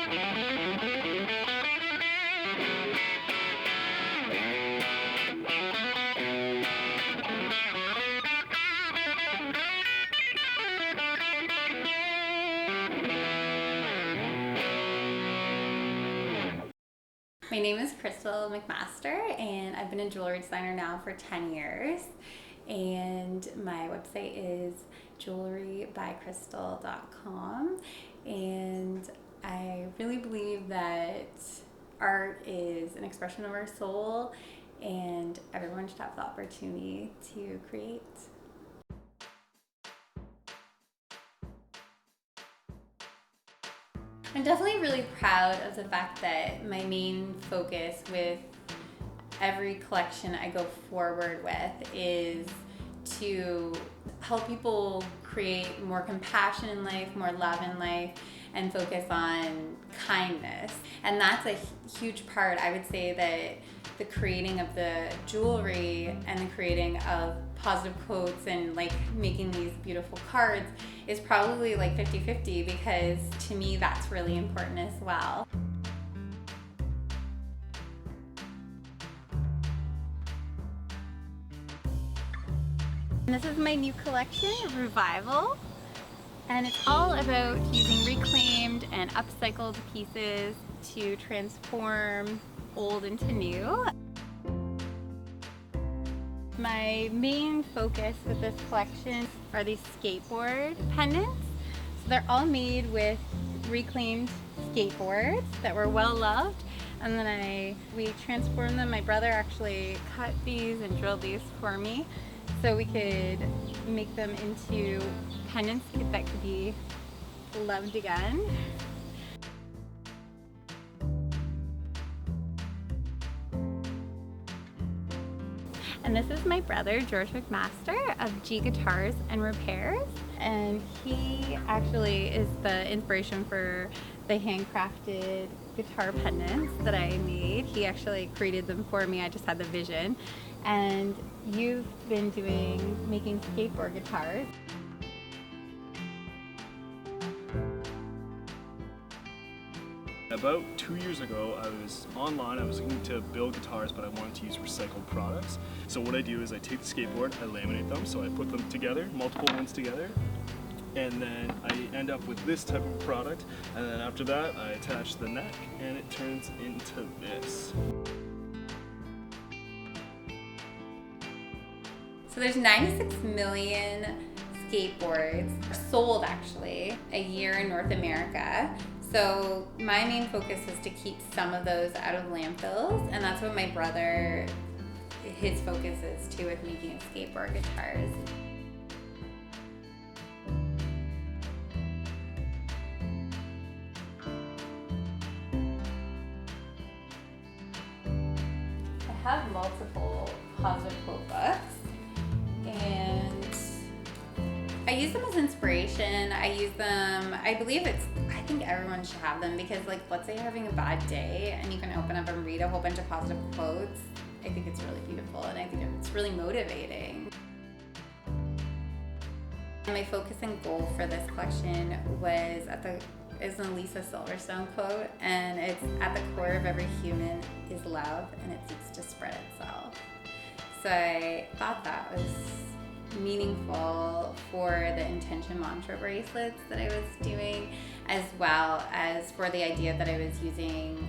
My name is McMaster, and I've been a jewelry designer now for 10 years. And my website is jewellerybycrystal.com. And I really believe that art is an expression of our soul, and everyone should have the opportunity to create. I'm definitely really proud of the fact that my main focus with every collection I go forward with is to help people create more compassion in life, more love in life, and focus on kindness. And that's a huge part. I would say that the creating of the jewelry and the creating of positive quotes and like making these beautiful cards is probably like 50-50, because to me that's really important as well. And this is my new collection, Revival, and it's all about using reclaimed and upcycled pieces to transform old into new. My main focus with this collection are these skateboard pendants. So they're all made with reclaimed skateboards that were well loved, and then we transformed them. My brother actually cut these and drilled these for me so we could make them into pendants that could be loved again. And this is my brother, George McMaster of G Guitars and Repairs. And he actually is the inspiration for the handcrafted guitar pendants that I made. He actually created them for me. I just had the vision. And you've been making skateboard guitars. About 2 years ago, I was online, I was looking to build guitars, but I wanted to use recycled products. So what I do is I take the skateboard, I laminate them, so I put them together, multiple ones together, and then I end up with this type of product, and then after that I attach the neck, and it turns into this. So there's 96 million skateboards sold actually a year in North America. So my main focus is to keep some of those out of landfills, and that's what my brother, his focus is too, with making skateboard guitars. I have multiple positive quote books, and I use them as inspiration. I use them, I think everyone should have them, because like, let's say you're having a bad day and you can open up and read a whole bunch of positive quotes. I think it's really beautiful, and I think it's really motivating. My focus and goal for this collection is an Lisa Silverstone quote, and it's at the core of every human is love, and it seeks to spread itself. So I thought that was meaningful for the intention mantra bracelets that I was doing, as well as for the idea that I was using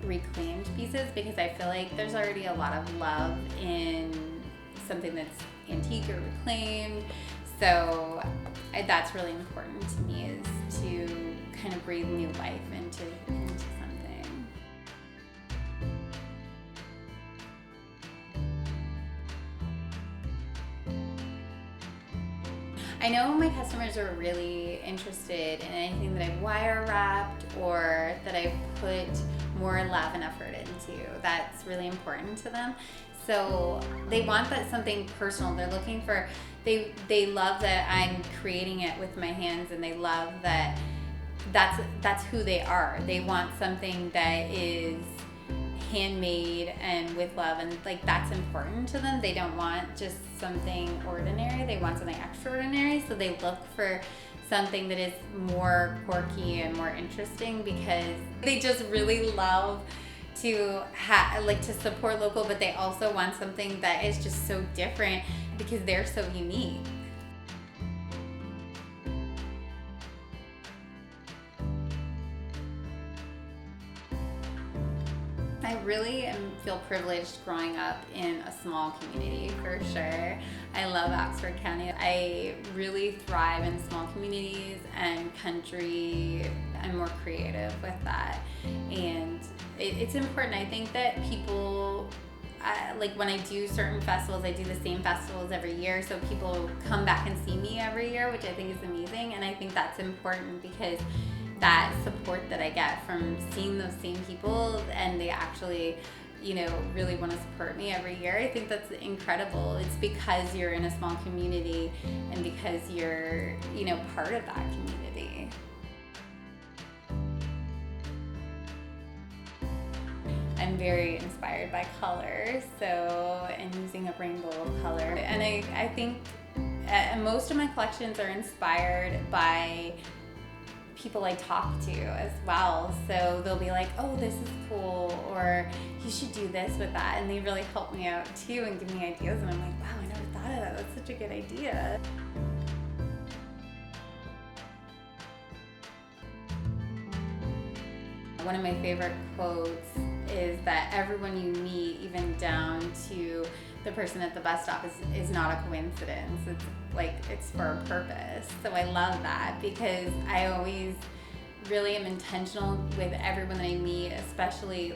reclaimed pieces, because I feel like there's already a lot of love in something that's antique or reclaimed. So that's really important to me, is to kind of breathe new life into something. I know my customers are really interested in anything that I've wire wrapped or that I've put more love and effort into. That's really important to them. So they want that something personal. They're looking for, they love that I'm creating it with my hands, and they love that that's who they are. They want something that is handmade and with love, and like that's important to them. They don't want just something ordinary, they want something extraordinary. So they look for something that is more quirky and more interesting, because they just really love to to support local, but they also want something that is just so different because they're so unique. I really feel privileged growing up in a small community, for sure. I love Oxford County. I really thrive in small communities and country. I'm more creative with that. And it's important. I think that people, like when I do certain festivals, I do the same festivals every year, so people come back and see me every year, which I think is amazing. And I think that's important because that support that I get from seeing those same people, and they actually, really want to support me every year, I think that's incredible. It's because you're in a small community and because you're, part of that community. I'm very inspired by color, and using a rainbow of color. And I think most of my collections are inspired by people I talk to as well. So they'll be like, oh, this is cool, or you should do this with that. And they really help me out too and give me ideas. And I'm like, wow, I never thought of that. That's such a good idea. One of my favorite quotes is that everyone you meet, even down to the person at the bus stop, is not a coincidence. It's for a purpose. So I love that, because I always really am intentional with everyone that I meet, especially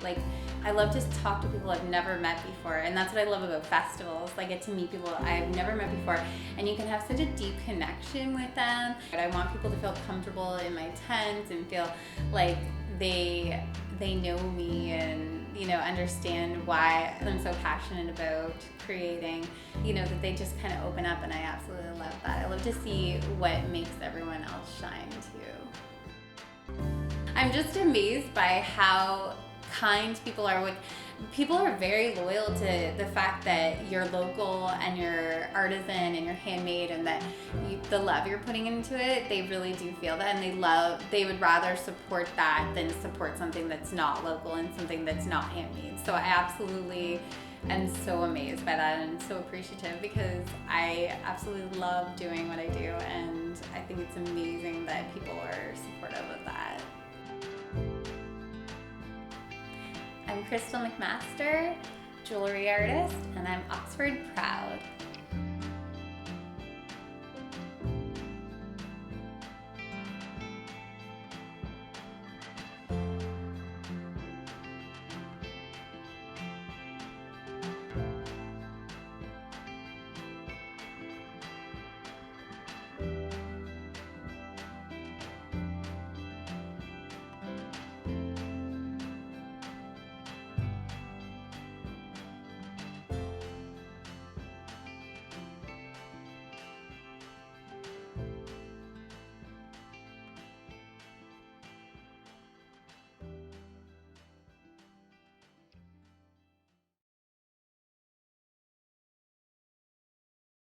I love to talk to people I've never met before, and that's what I love about festivals. I get to meet people I've never met before, and you can have such a deep connection with them. I want people to feel comfortable in my tent and feel like they know me and understand why I'm so passionate about creating, that they just kind of open up, and I absolutely love that. I love to see what makes everyone else shine too. I'm just amazed by how kind people are. People are very loyal to the fact that you're local and you're artisan and you're handmade, and that the love you're putting into it, they really do feel that, and they would rather support that than support something that's not local and something that's not handmade. So I absolutely am so amazed by that and so appreciative, because I absolutely love doing what I do, and I think it's amazing that people are supportive of that. I'm Crystal McMaster, jewelry artist, and I'm Oxford proud.